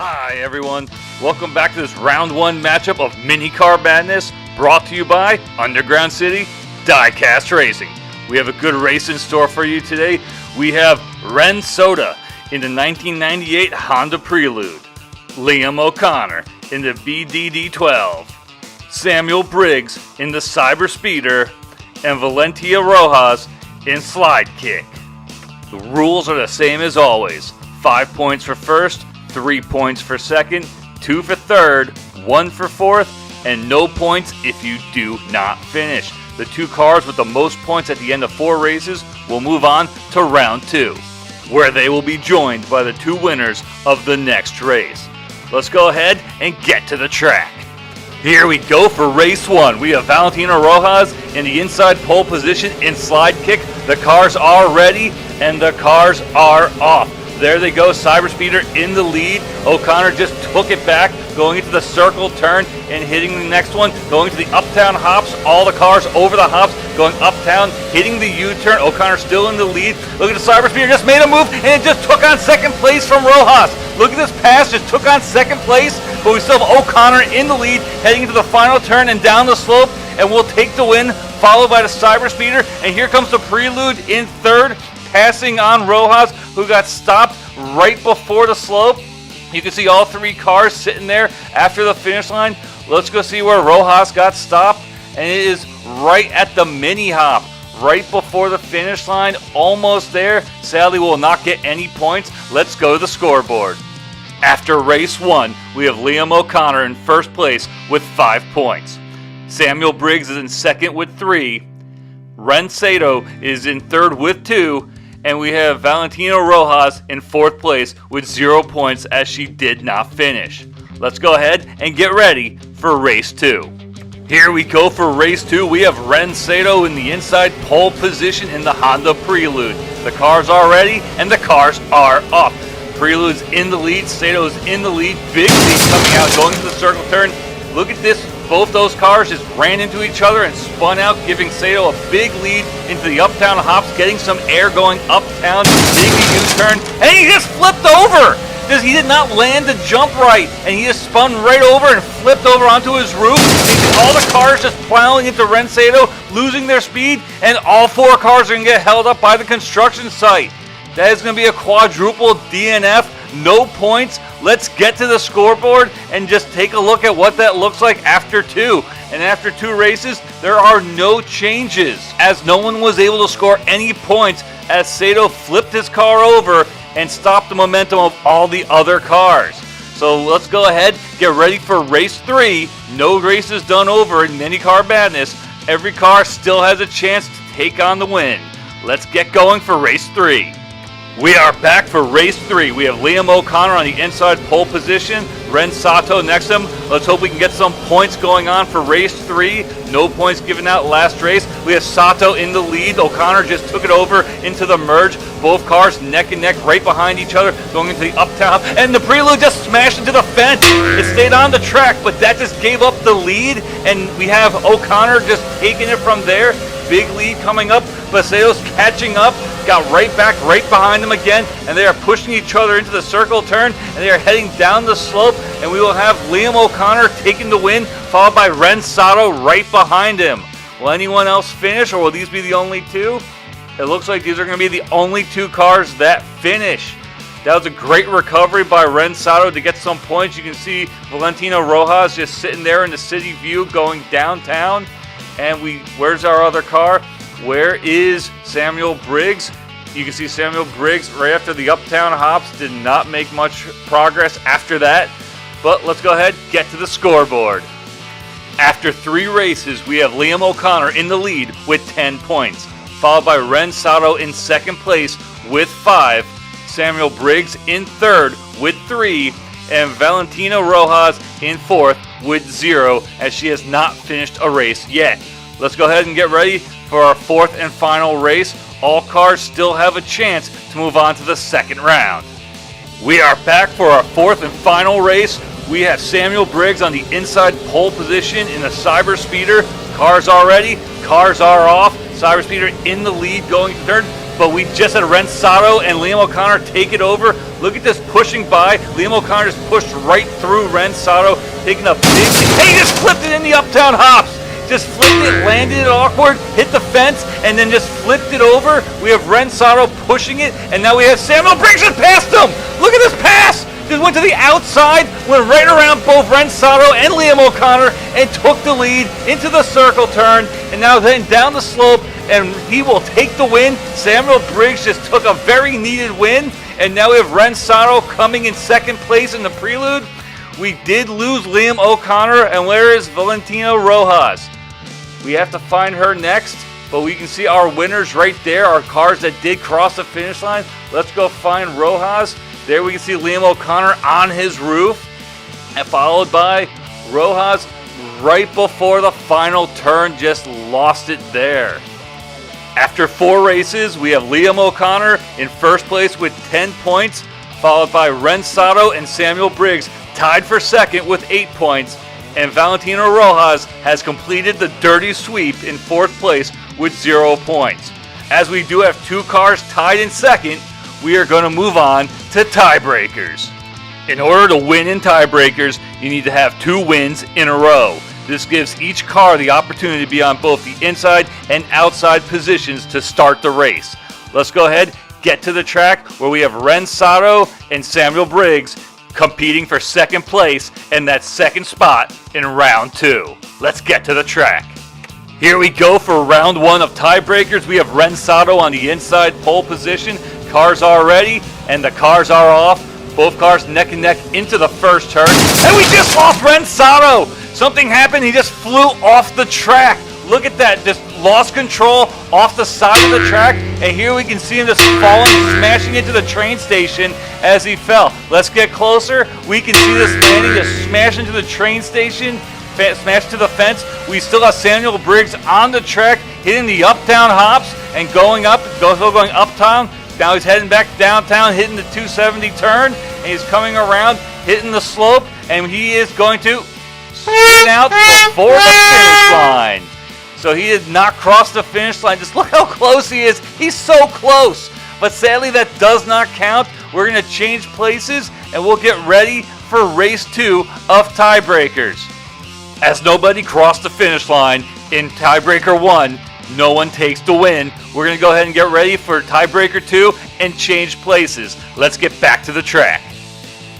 Hi everyone, welcome back to this round one matchup of Mini Car Madness, brought to you by Underground City Diecast Racing. We have a good race in store for you today. We have Ren Soda in the 1998 Honda Prelude, Liam O'Connor in the BDD12, Samuel Briggs in the Cyber Speeder, and Valentia Rojas in Slide Kick. The rules are the same as always. 5 points for first, 3 points for second, 2 for third, 1 for fourth, and no points if you do not finish. The two cars with the most points at the end of 4 races will move on to round 2, where they will be joined by the 2 winners of the next race. Let's go ahead and get to the track. Here we go for race 1. We have Valentina Rojas in the inside pole position in Slide Kick. The cars are ready and the cars are off. There they go, Cyber Speeder in the lead. O'Connor just took it back, going into the circle turn and hitting the next one, going to the uptown hops, all the cars over the hops, going uptown, hitting the U-turn. O'Connor still in the lead. Look at the Cyber Speeder, just made a move and it just took on second place from Rojas. Look at this pass, just took on second place, but we still have O'Connor in the lead, heading into the final turn and down the slope, and we'll take the win, followed by the Cyber Speeder. And here comes the Prelude in third, passing on Rojas, who got stopped right before the slope. You can see all 3 cars sitting there after the finish line. Let's go see where Rojas got stopped, and it is right at the mini hop, right before the finish line, almost there. Sadly, will not get any points. Let's go to the scoreboard. After race 1, we have Liam O'Connor in first place with 5 points. Samuel Briggs is in second with 3. Ren Sato is in third with 2. And we have Valentina Rojas in fourth place with 0 points as she did not finish. Let's go ahead and get ready for race 2. Here we go for race 2. We have Ren Sato in the inside pole position in the Honda Prelude. The cars are ready and the cars are off. Prelude's in the lead, Sato's in the lead, big lead coming out, going to the circle turn. Look at this, both those cars just ran into each other and spun out, giving Sato a big lead into the uptown hops, getting some air going uptown, hitting the U-turn, and he just flipped over! He did not land the jump right, and he just spun right over and flipped over onto his roof. All the cars just plowing into Ren Sato, losing their speed, and all 4 cars are going to get held up by the construction site. That is going to be a quadruple DNF, no points. Let's get to the scoreboard and just take a look at what that looks like after 2. And after 2 races, there are no changes, as no one was able to score any points as Sato flipped his car over and stopped the momentum of all the other cars. So let's go ahead, get ready for race 3. No races done over in Mini Car Madness. Every car still has a chance to take on the win. Let's get going for race 3. We are back for race 3. We have Liam O'Connor on the inside pole position, Ren Sato next to him. Let's hope we can get some points going on for race 3. No points given out last race. We have Sato in the lead. O'Connor just took it over into the merge. Both cars neck and neck right behind each other, going into the uptown. And the Prelude just smashed into the fence. It stayed on the track, but that just gave up the lead. And we have O'Connor just taking it from there. Big lead coming up. Sato's catching up, got right back, right behind them again, and they are pushing each other into the circle turn, and they are heading down the slope, and we will have Liam O'Connor taking the win, followed by Ren Sato right behind him. Will anyone else finish, or will these be the only 2? It looks like these are going to be the only 2 cars that finish. That was a great recovery by Ren Sato to get some points. You can see Valentina Rojas just sitting there in the city view going downtown. And where's our other car? Where is Samuel Briggs? You can see Samuel Briggs right after the uptown hops did not make much progress after that. But let's go ahead, get to the scoreboard. After 3 races, we have Liam O'Connor in the lead with 10 points, followed by Ren Sato in second place with 5, Samuel Briggs in third with 3, and Valentina Rojas in fourth with 0, as she has not finished a race yet. Let's go ahead and get ready for our 4th and final race. All cars still have a chance to move on to the second round. We are back for our 4th and final race. We have Samuel Briggs on the inside pole position in the Cyber Speeder. Cars are ready, cars are off. Cyber Speeder in the lead going to third. but we just had Rensato and Liam O'Connor take it over. Look at this pushing by. Liam O'Connor just pushed right through Rensato, taking a big... Hey, he just flipped it in the uptown hops. Just flipped it, landed it awkward, hit the fence, and then just flipped it over. We have Rensato pushing it, and now we have Samuel Briggs just past him. Look at this pass. Just went to the outside, went right around both Rensato and Liam O'Connor, and took the lead into the circle turn, and now then down the slope, and he will take the win. Samuel Briggs just took a very needed win, and now we have Rensato coming in second place in the prelude. We did lose Liam O'Connor, and where is Valentino Rojas? We have to find her next, but we can see our winners right there, our cars that did cross the finish line. Let's go find Rojas. There we can see Liam O'Connor on his roof, and followed by Rojas right before the final turn, just lost it there. After 4 races, we have Liam O'Connor in first place with 10 points, followed by Rensato and Samuel Briggs tied for second with 8 points, and Valentino Rojas has completed the dirty sweep in fourth place with 0 points. As we do have 2 cars tied in second, we are going to move on to tiebreakers. In order to win in tiebreakers, you need to have 2 wins in a row. This gives each car the opportunity to be on both the inside and outside positions to start the race. Let's go ahead, get to the track where we have Rensato and Samuel Briggs competing for second place in that second spot in round 2. Let's get to the track. Here we go for round 1 of tiebreakers. We have Rensato on the inside pole position. Cars are ready, and the cars are off. Both cars neck and neck into the first turn. And we just lost Rensato! Something happened, he just flew off the track. Look at that, just lost control off the side of the track. And here we can see him just falling, smashing into the train station as he fell. Let's get closer. We can see this landing just smash into the train station, smash to the fence. We still have Samuel Briggs on the track, hitting the up-down hops and going up, going uptown. Now he's heading back downtown, hitting the 270 turn, and he's coming around, hitting the slope, and he is going to spin out before the finish line. So he did not cross the finish line. Just look how close he is. He's so close. But sadly, that does not count. We're going to change places, and we'll get ready for race 2 of tiebreakers. As nobody crossed the finish line in tiebreaker 1, no one takes the win. We're going to go ahead and get ready for tiebreaker 2 and change places. Let's get back to the track.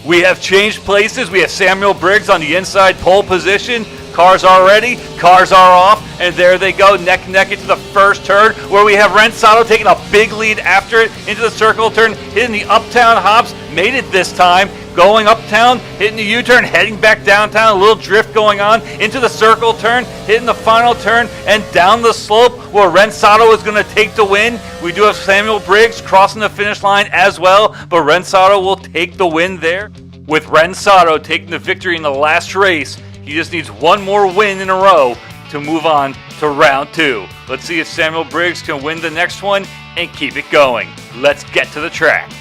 We have changed places. We have Samuel Briggs on the inside pole position. Cars are ready, cars are off, and there they go, neck and neck into the first turn, where we have Rensato taking a big lead after it into the circle turn, hitting the uptown hops, made it this time, going uptown, hitting the U-turn, heading back downtown, a little drift going on, into the circle turn, hitting the final turn, and down the slope, where Rensato is going to take the win. We do have Samuel Briggs crossing the finish line as well, but Rensato will take the win there. With Rensato taking the victory in the last race, he just needs one more win in a row to move on to round 2. Let's see if Samuel Briggs can win the next one and keep it going. Let's get to the track.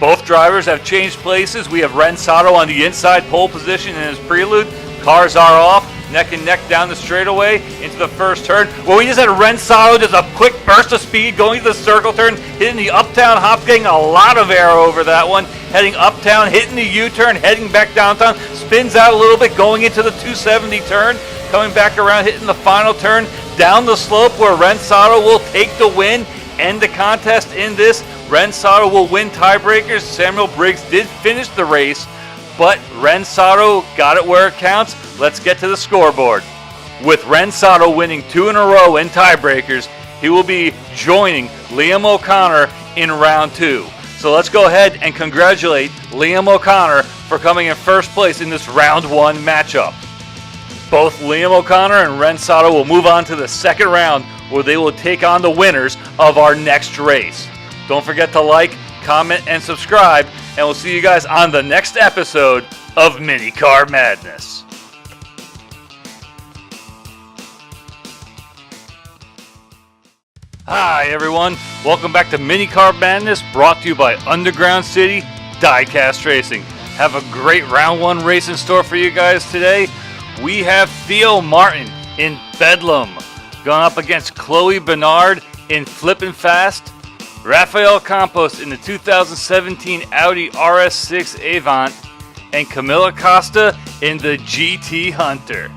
Both drivers have changed places. We have Rensato on the inside pole position in his prelude. Cars are off, neck and neck down the straightaway into the first turn. Well, we just had Rensato, just a quick burst of speed going to the circle turn, hitting the uptown hop, getting a lot of air over that one, heading uptown, hitting the U-turn, heading back downtown, spins out a little bit, going into the 270 turn, coming back around, hitting the final turn, down the slope where Rensato will take the win, end the contest in this. Rensato will win tiebreakers. Samuel Briggs did finish the race, but Rensato got it where it counts. Let's get to the scoreboard. With Rensato winning 2 in a row in tiebreakers, he will be joining Liam O'Connor in round 2. So let's go ahead and congratulate Liam O'Connor for coming in first place in this round 1 matchup. Both Liam O'Connor and Rensato will move on to the second round, where they will take on the winners of our next race. Don't forget to like, comment, and subscribe, and we'll see you guys on the next episode of Mini Car Madness. Hi everyone, welcome back to Mini Car Madness, brought to you by Underground City Diecast Racing. Have a great round 1 race in store for you guys today. We have Theo Martin in Bedlam going up against Chloe Bernard in Flippin' Fast. Rafael Campos in the 2017 Audi RS6 Avant, and Camila Costa in the GT Hunter.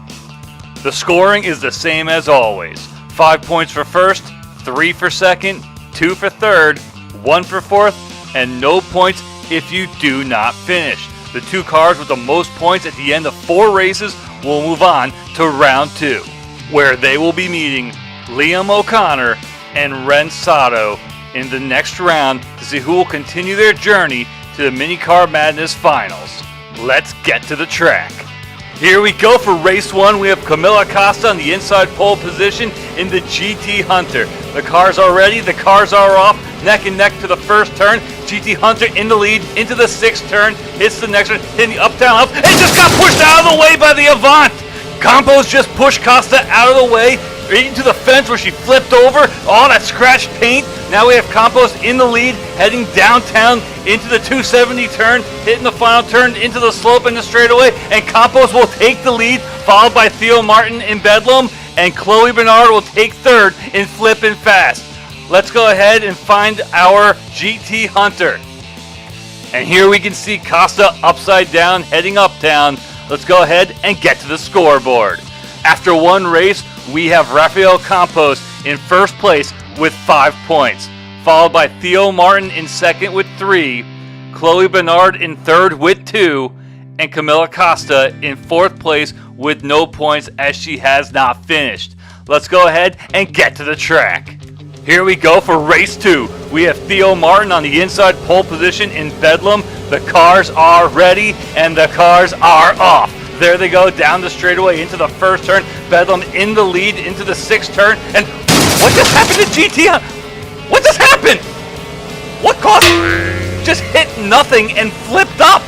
The scoring is the same as always. 5 points for first, 3 for second, 2 for third, 1 for fourth, and no points if you do not finish. The 2 cars with the most points at the end of 4 races will move on to round 2, where they will be meeting Liam O'Connor and Ren Sato in the next round to see who will continue their journey to the Minicar Madness Finals. Let's get to the track. Here we go for race 1. We have Camila Costa on the inside pole position in the GT Hunter. The cars are ready, the cars are off, neck and neck to the first turn. GT Hunter in the lead, into the 6th turn, hits the next one, hitting the up-down up, and just got pushed out of the way by the Avant. Campos just pushed Costa out of the way, right into the fence where she flipped over. All that scratched paint. Now we have Campos in the lead, heading downtown into the 270 turn, hitting the final turn into the slope and the straightaway, and Campos will take the lead, followed by Theo Martin in Bedlam, and Chloe Bernard will take third in Flippin' Fast. Let's go ahead and find our GT Hunter. And here we can see Costa upside down, heading uptown. Let's go ahead and get to the scoreboard. After one race, we have Rafael Campos in first place with 5 points, followed by Theo Martin in second with 3, Chloe Bernard in third with 2, and Camila Costa in fourth place with no points as she has not finished. Let's go ahead and get to the track. Here we go for race 2. We have Theo Martin on the inside pole position in Bedlam. The cars are ready and the cars are off. There they go down the straightaway into the first turn. Bedlam in the lead into the 6th turn. And what just happened to GT? What just happened? What caused it? Just hit nothing and flipped up.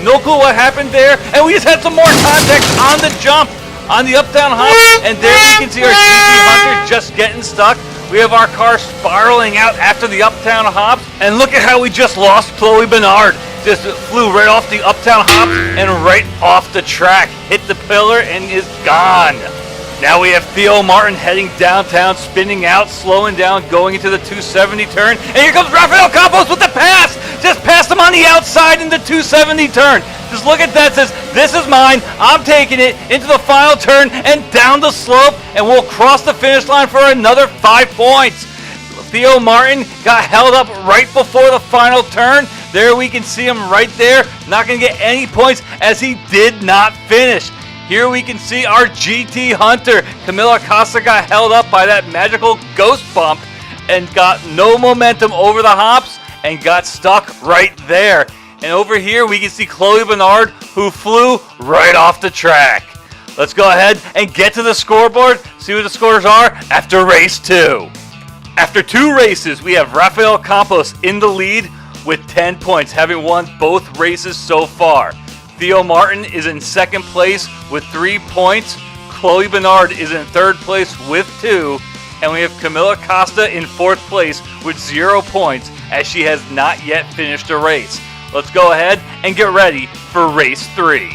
No clue what happened there. And we just had some more contact on the jump, on the up-down hop. And there we can see our GT Hunter just getting stuck. We have our car spiraling out after the uptown hops. And look at how we just lost Chloe Bernard. Just flew right off the uptown hop and right off the track. Hit the pillar and is gone. Now we have Theo Martin heading downtown, spinning out, slowing down, going into the 270 turn. And here comes Rafael Campos with the pass. Just passed him on the outside in the 270 turn. Just look at that, says, this is mine. I'm taking it into the final turn and down the slope. And we'll cross the finish line for another 5 points. Theo Martin got held up right before the final turn. There we can see him right there. Not going to get any points as he did not finish. Here we can see our GT Hunter. Camila Costa got held up by that magical ghost bump and got no momentum over the hops and got stuck right there. And over here we can see Chloe Bernard, who flew right off the track. Let's go ahead and get to the scoreboard, see what the scores are after race 2. After 2 races, we have Rafael Campos in the lead with 10 points, having won both races so far. Theo Martin is in second place with 3 points. Chloe Bernard is in third place with 2. And we have Camila Costa in fourth place with 0 points as she has not yet finished a race. Let's go ahead and get ready for race 3.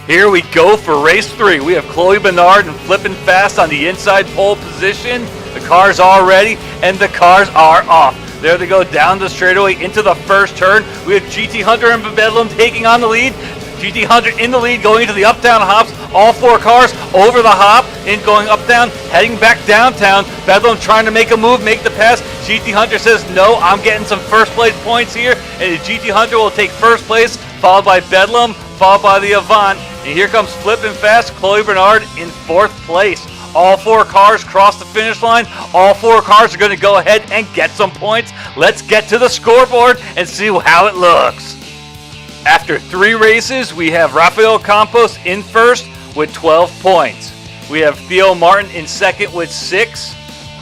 Here we go for race 3. We have Chloe Bernard and Flippin' Fast on the inside pole position. The cars are ready and the cars are off. There they go down the straightaway into the first turn. We have GT Hunter and Bedlam taking on the lead. GT Hunter in the lead going into the up-down hops. All 4 cars over the hop and going up-down, heading back downtown. Bedlam trying to make a move, make the pass. GT Hunter says, no, I'm getting some first place points here. And GT Hunter will take first place, followed by Bedlam, followed by the Avant. And here comes Flippin' Fast, Chloe Bernard in fourth place. All 4 cars cross the finish line. All 4 cars are going to go ahead and get some points. Let's get to the scoreboard and see how it looks. After 3 races, we have Rafael Campos in first with 12 points. We have Theo Martin in second with 6.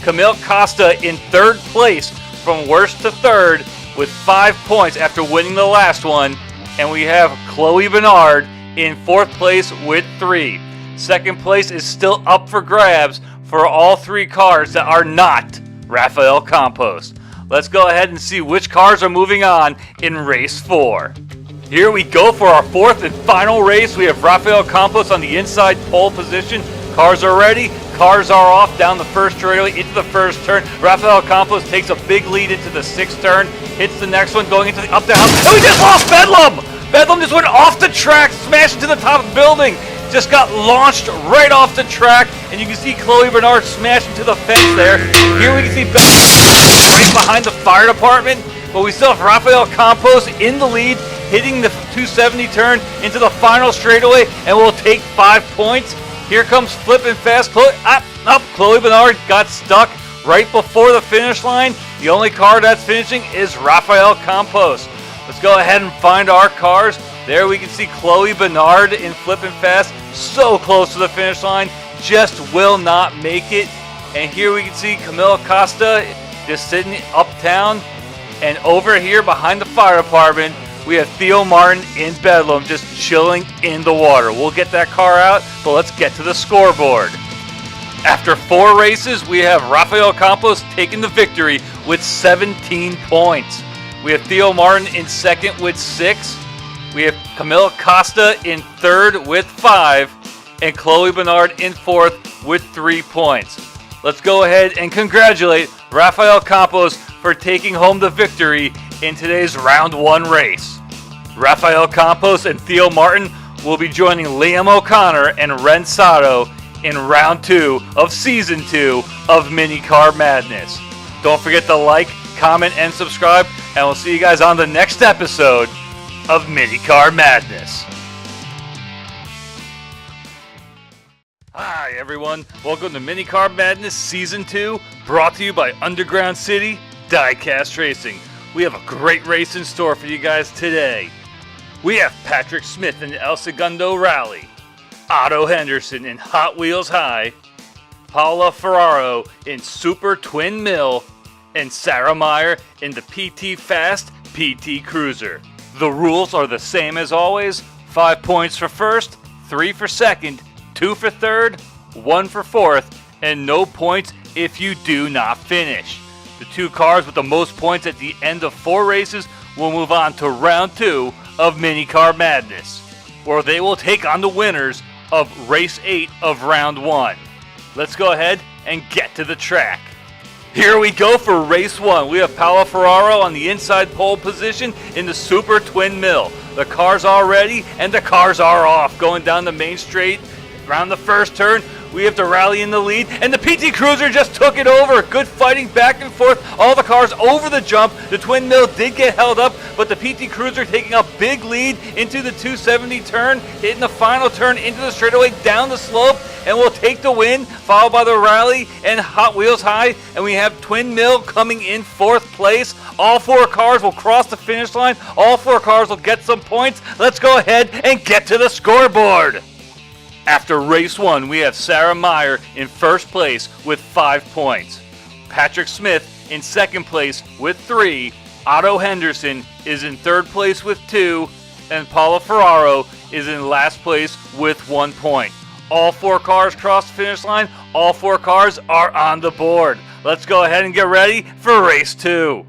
Camila Costa in third place from worst to third with 5 points after winning the last one. And we have Chloe Bernard in fourth place with 3. Second place is still up for grabs for all 3 cars that are not Rafael Campos. Let's go ahead and see which cars are moving on in race 4. Here we go for our 4th and final race. We have Rafael Campos on the inside pole position, Cars are ready. Cars are off down the first straightaway into the first turn. Rafael Campos takes a big lead into the sixth turn. Hits the next one going into the up down. And we just lost Bedlam! Bedlam just went off the track, smashed into the top of the building. Just got launched right off the track. And you can see Chloe Bernard smash into the fence there. Here we can see Bedlam right behind the fire department. But we still have Rafael Campos in the lead, hitting the 270 turn into the final straightaway, and will take 5 points. Here comes flipping fast. Chloe Bernard got stuck right before the finish line. The only car that's finishing is Rafael Campos. Let's go ahead and find our cars. There we can see Chloe Bernard in flipping fast, so close to the finish line, just will not make it. And here we can see Camila Costa just sitting uptown. And over here behind the fire department, we have Theo Martin in Bedlam just chilling in the water. We'll get that car out, but let's get to the scoreboard. After 4 races, we have Rafael Campos taking the victory with 17 points. We have Theo Martin in second with 6. We have Camila Costa in third with 5. And Chloe Bernard in fourth with 3 points. Let's go ahead and congratulate Rafael Campos for taking home the victory in today's round 1 race. Rafael Campos and Theo Martin will be joining Liam O'Connor and Ren Sato in round 2 of season 2 of Mini Car Madness. Don't forget to like, comment, and subscribe, and we'll see you guys on the next episode of Mini Car Madness. Hi everyone, welcome to Mini Car Madness Season 2, brought to you by Underground City Diecast Racing. We have a great race in store for you guys today. We have Patrick Smith in El Segundo Rally, Otto Henderson in Hot Wheels High, Paula Ferraro in Super Twin Mill, and Sarah Meyer in the PT Fast PT Cruiser. The rules are the same as always: 5 points for first, 3 for second, 2 for third, 1 for fourth, and no points if you do not finish. The 2 cars with the most points at the end of 4 races will move on to round 2 of Mini Car Madness, where they will take on the winners of race 8 of round 1. Let's go ahead and get to the track. Here we go for race 1. We have Paolo Ferraro on the inside pole position in the Super Twin Mill. The cars are ready and the cars are off. Going down the main straight around the first turn, we have the rally in the lead, and the PT Cruiser just took it over. Good fighting back and forth. All the cars over the jump. The Twin Mill did get held up, but the PT Cruiser taking a big lead into the 270 turn, hitting the final turn into the straightaway down the slope, and will take the win, followed by the rally and Hot Wheels High. And we have Twin Mill coming in 4th place. All 4 cars will cross the finish line. All 4 cars will get some points. Let's go ahead and get to the scoreboard. After race 1, we have Sarah Meyer in first place with 5 points. Patrick Smith in second place with 3. Otto Henderson is in third place with 2. And Paula Ferraro is in last place with 1 point. All 4 cars cross the finish line. All 4 cars are on the board. Let's go ahead and get ready for race 2.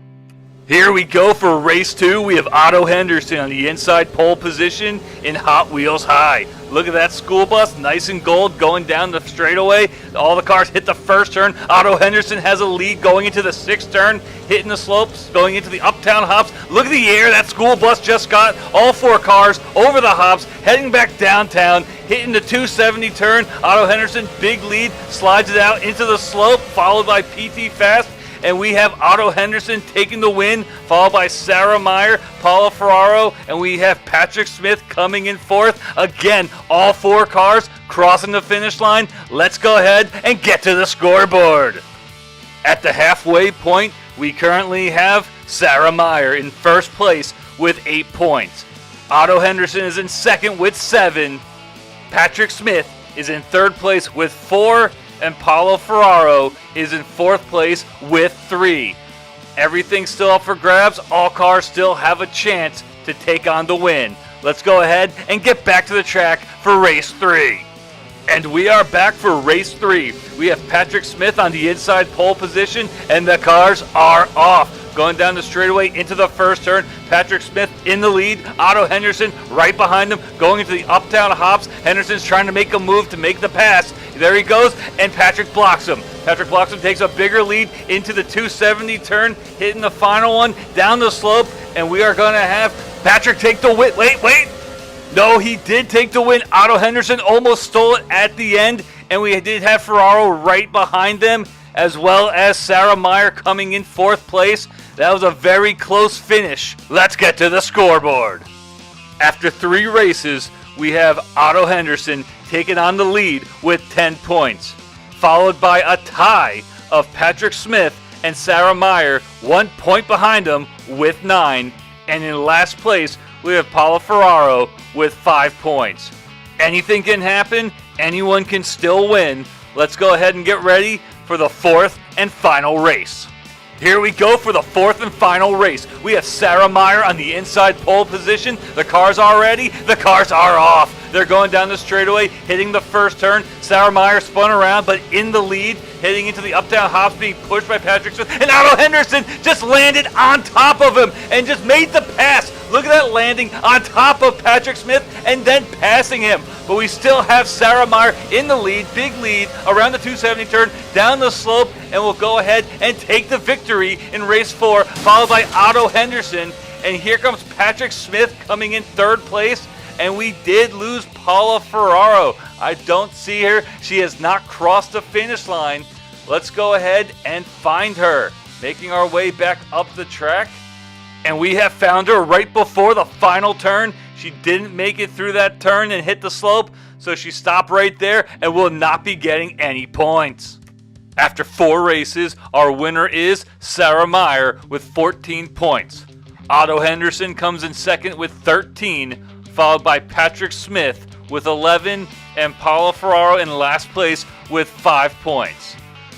Here we go for race 2. We have Otto Henderson on the inside pole position in Hot Wheels High. Look at that school bus, nice and gold, going down the straightaway. All the cars hit the first turn. Otto Henderson has a lead going into the 6th turn, hitting the slopes, going into the uptown hops. Look at the air that school bus just got. All 4 cars over the hops, heading back downtown, hitting the 270 turn. Otto Henderson, big lead, slides it out into the slope, followed by PT Fast. And we have Otto Henderson taking the win, followed by Sarah Meyer, Paula Ferraro, and we have Patrick Smith coming in 4th. Again, all 4 cars crossing the finish line. Let's go ahead and get to the scoreboard. At the halfway point, we currently have Sarah Meyer in first place with 8 points. Otto Henderson is in second with 7. Patrick Smith is in third place with 4. And Paulo Ferraro is in 4th place with 3. Everything's still up for grabs. All cars still have a chance to take on the win. Let's go ahead and get back to the track for race 3. And we are back for race 3. We have Patrick Smith on the inside pole position, and the cars are off. Going down the straightaway into the first turn, Patrick Smith in the lead. Otto Henderson right behind him, going into the uptown hops. Henderson's trying to make a move to make the pass. There he goes, and Patrick blocks him. Patrick blocks him, takes a bigger lead into the 270 turn, hitting the final one down the slope, and we are going to have Patrick take the win. Wait. No, he did take the win. Otto Henderson almost stole it at the end, and we did have Ferraro right behind them, as well as Sarah Meyer coming in 4th place. That was a very close finish. Let's get to the scoreboard. After 3 races, we have Otto Henderson taking on the lead with 10 points, followed by a tie of Patrick Smith and Sarah Meyer, 1 point behind them with 9. And in last place, we have Paula Ferraro with 5 points. Anything can happen. Anyone can still win. Let's go ahead and get ready for the 4th and final race. Here we go for the 4th and final race. We have Sarah Meyer on the inside pole position. The cars are ready. The cars are off. They're going down the straightaway, hitting the first turn. Sarah Meyer spun around, but in the lead, heading into the up-down hops, being pushed by Patrick Smith. And Otto Henderson just landed on top of him and just made the pass. Look at that landing on top of Patrick Smith and then passing him. But we still have Sarah Meyer in the lead, big lead, around the 270 turn, down the slope, and will go ahead and take the victory in race 4, followed by Otto Henderson. And here comes Patrick Smith coming in 3rd place. And we did lose Paula Ferraro. I don't see her. She has not crossed the finish line. Let's go ahead and find her. Making our way back up the track. And we have found her right before the final turn. She didn't make it through that turn and hit the slope, so she stopped right there and will not be getting any points. After 4 races, our winner is Sarah Meyer with 14 points. Otto Henderson comes in 2nd with 13, followed by Patrick Smith with 11, and Paula Ferraro in last place with 5 points.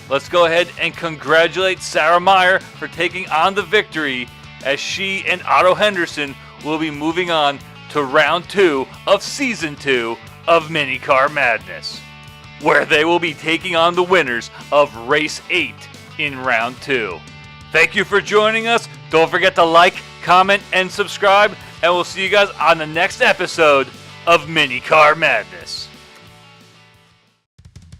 Let's go ahead and congratulate Sarah Meyer for taking on the victory, as she and Otto Henderson will be moving on to round 2 of season 2 of Minicar Madness, where they will be taking on the winners of race 8 in round 2. Thank you for joining us. Don't forget to like, comment, and subscribe, and we'll see you guys on the next episode of Minicar Madness.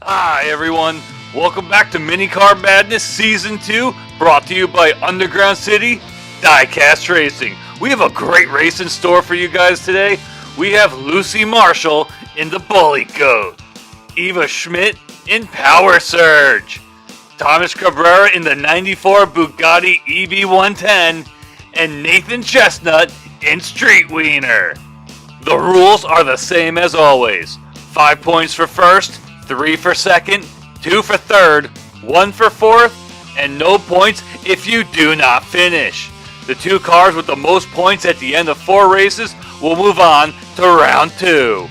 Hi everyone, welcome back to Minicar Madness Season 2, brought to you by Underground City Diecast Racing. We have a great race in store for you guys today. We have Lucy Marshall in the Bully Goat, Eva Schmidt in Power Surge, Thomas Cabrera in the 94 Bugatti EB110, and Nathan Chestnut in Street Wiener. The rules are the same as always. 5 points for first, 3 for second, 2 for third, 1 for fourth, and no points if you do not finish. The 2 cars with the most points at the end of 4 races will move on to round 2,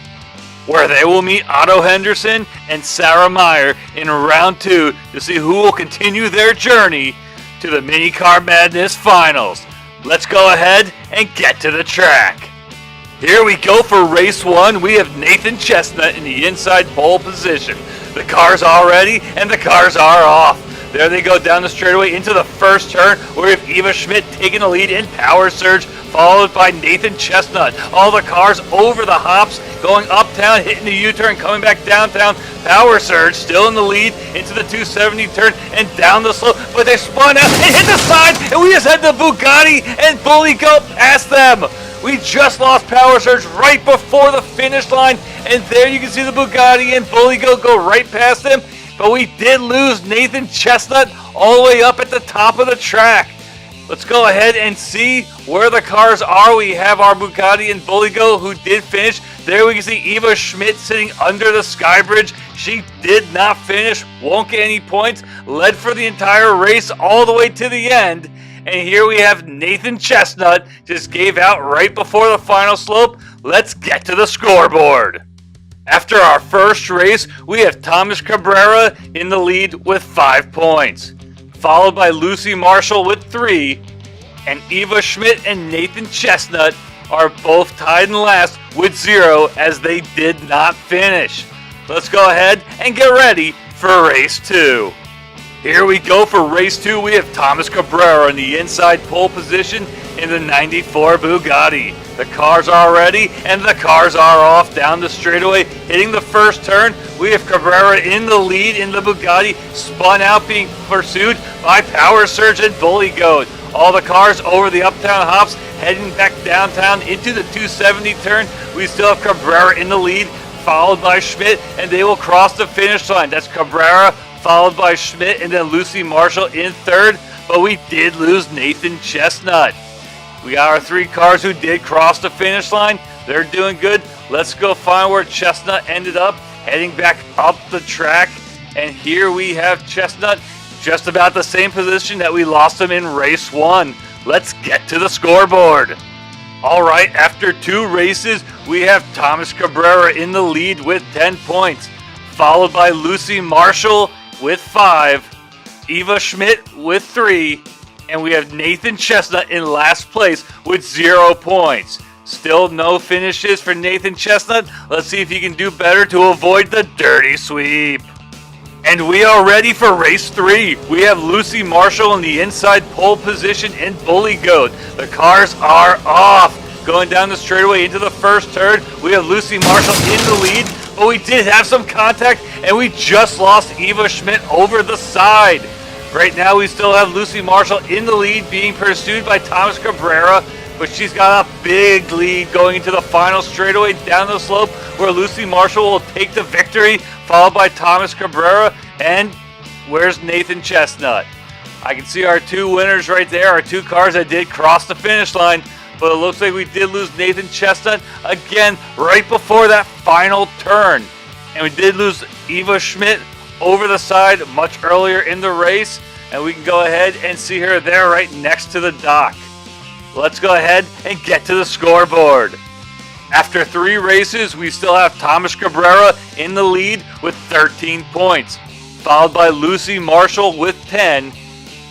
where they will meet Otto Henderson and Sarah Meyer in round 2 to see who will continue their journey to the Minicar Madness Finals. Let's go ahead and get to the track. Here we go for race 1. We have Nathan Chestnut in the inside pole position. The car's all ready and the cars are off. There they go down the straightaway into the first turn, where we have Eva Schmidt taking the lead in Power Surge, followed by Nathan Chestnut. All the cars over the hops, going uptown, hitting the U-turn, coming back downtown. Power Surge still in the lead into the 270 turn and down the slope, but they spun out and hit the side, and we just had the Bugatti and Bully go past them. We just lost Power Surge right before the finish line, and there you can see the Bugatti and Bully go right past them. But we did lose Nathan Chestnut all the way up at the top of the track. Let's go ahead and see where the cars are. We have our Bugatti and Bully Go who did finish. There we can see Eva Schmidt sitting under the sky bridge. She did not finish, won't get any points. Led for the entire race all the way to the end. And here we have Nathan Chestnut, just gave out right before the final slope. Let's get to the scoreboard. After our first race, we have Thomas Cabrera in the lead with 5 points, followed by Lucy Marshall with 3, and Eva Schmidt and Nathan Chestnut are both tied in last with 0 as they did not finish. Let's go ahead and get ready for race 2. Here we go for race 2. We have Thomas Cabrera in the inside pole position in the 94 Bugatti. The cars are ready and the cars are off down the straightaway. Hitting the first turn, We have Cabrera in the lead in the Bugatti, spun out being pursued by Power Surge and Bully Goat. All the cars over the uptown hops heading back downtown into the 270 turn. We still have Cabrera in the lead, followed by Schmidt, and they will cross the finish line. That's Cabrera, followed by Schmidt, and then Lucy Marshall in third. But we did lose Nathan Chestnut. We got our 3 cars who did cross the finish line. They're doing good. Let's go find where Chestnut ended up, heading back up the track. And here we have Chestnut, just about the same position that we lost him in race 1. Let's get to the scoreboard. All right, after 2 races, we have Thomas Cabrera in the lead with 10 points, followed by Lucy Marshall with 5, Eva Schmidt with 3, and we have Nathan Chestnut in last place with 0 points. Still no finishes for Nathan Chestnut. Let's see if he can do better to avoid the dirty sweep. And we are ready for race 3. We have Lucy Marshall in the inside pole position and Bully Goat. The cars are off. Going down the straightaway into the first turn, we have Lucy Marshall in the lead, but we did have some contact, and we just lost Eva Schmidt over the side. Right now, we still have Lucy Marshall in the lead, being pursued by Thomas Cabrera, but she's got a big lead going into the final straightaway down the slope, where Lucy Marshall will take the victory, followed by Thomas Cabrera. And where's Nathan Chestnut? I can see our 2 winners right there, our 2 cars that did cross the finish line, but it looks like we did lose Nathan Chestnut again right before that final turn. And we did lose Eva Schmidt over the side much earlier in the race, and we can go ahead and see her there right next to the dock. Let's go ahead and get to the scoreboard. After 3 races, we still have Thomas Cabrera in the lead with 13 points, followed by Lucy Marshall with 10,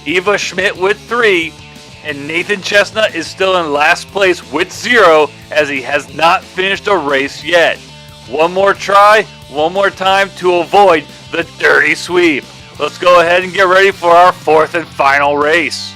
Eva Schmidt with 3, and Nathan Chestnut is still in last place with 0, as he has not finished a race yet. One more try, one more time to avoid the dirty sweep. Let's go ahead and get ready for our 4th and final race.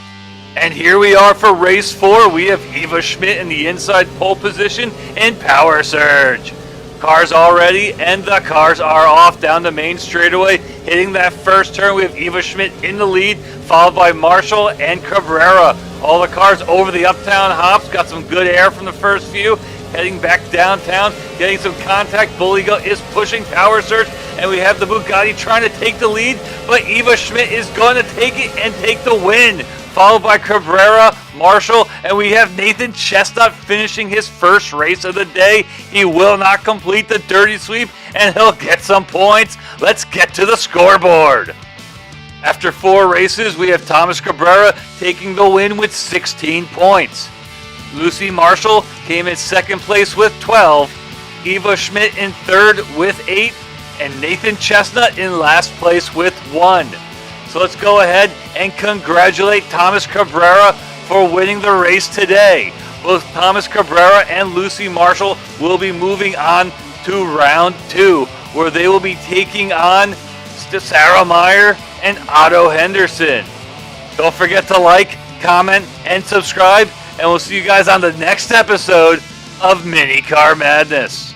And here we are for race 4. We have Eva Schmidt in the inside pole position and Power Surge. Cars all ready, and the cars are off down the main straightaway. Hitting that first turn, we have Eva Schmidt in the lead, followed by Marshall and Cabrera. All the cars over the uptown hops, got some good air from the first few. Heading back downtown, getting some contact. Bully Goat is pushing Power Surge, and we have the Bugatti trying to take the lead, but Eva Schmidt is going to take it and take the win, followed by Cabrera, Marshall, and we have Nathan Chestnut finishing his first race of the day. He will not complete the dirty sweep, and he'll get some points. Let's get to the scoreboard. After 4 races, we have Thomas Cabrera taking the win with 16 points. Lucy Marshall came in second place with 12, Eva Schmidt in third with 8, and Nathan Chestnut in last place with 1. So let's go ahead and congratulate Thomas Cabrera for winning the race today. Both Thomas Cabrera and Lucy Marshall will be moving on to round 2, where they will be taking on Sarah Meyer and Otto Henderson. Don't forget to like, comment, and subscribe, and we'll see you guys on the next episode of Mini Car Madness.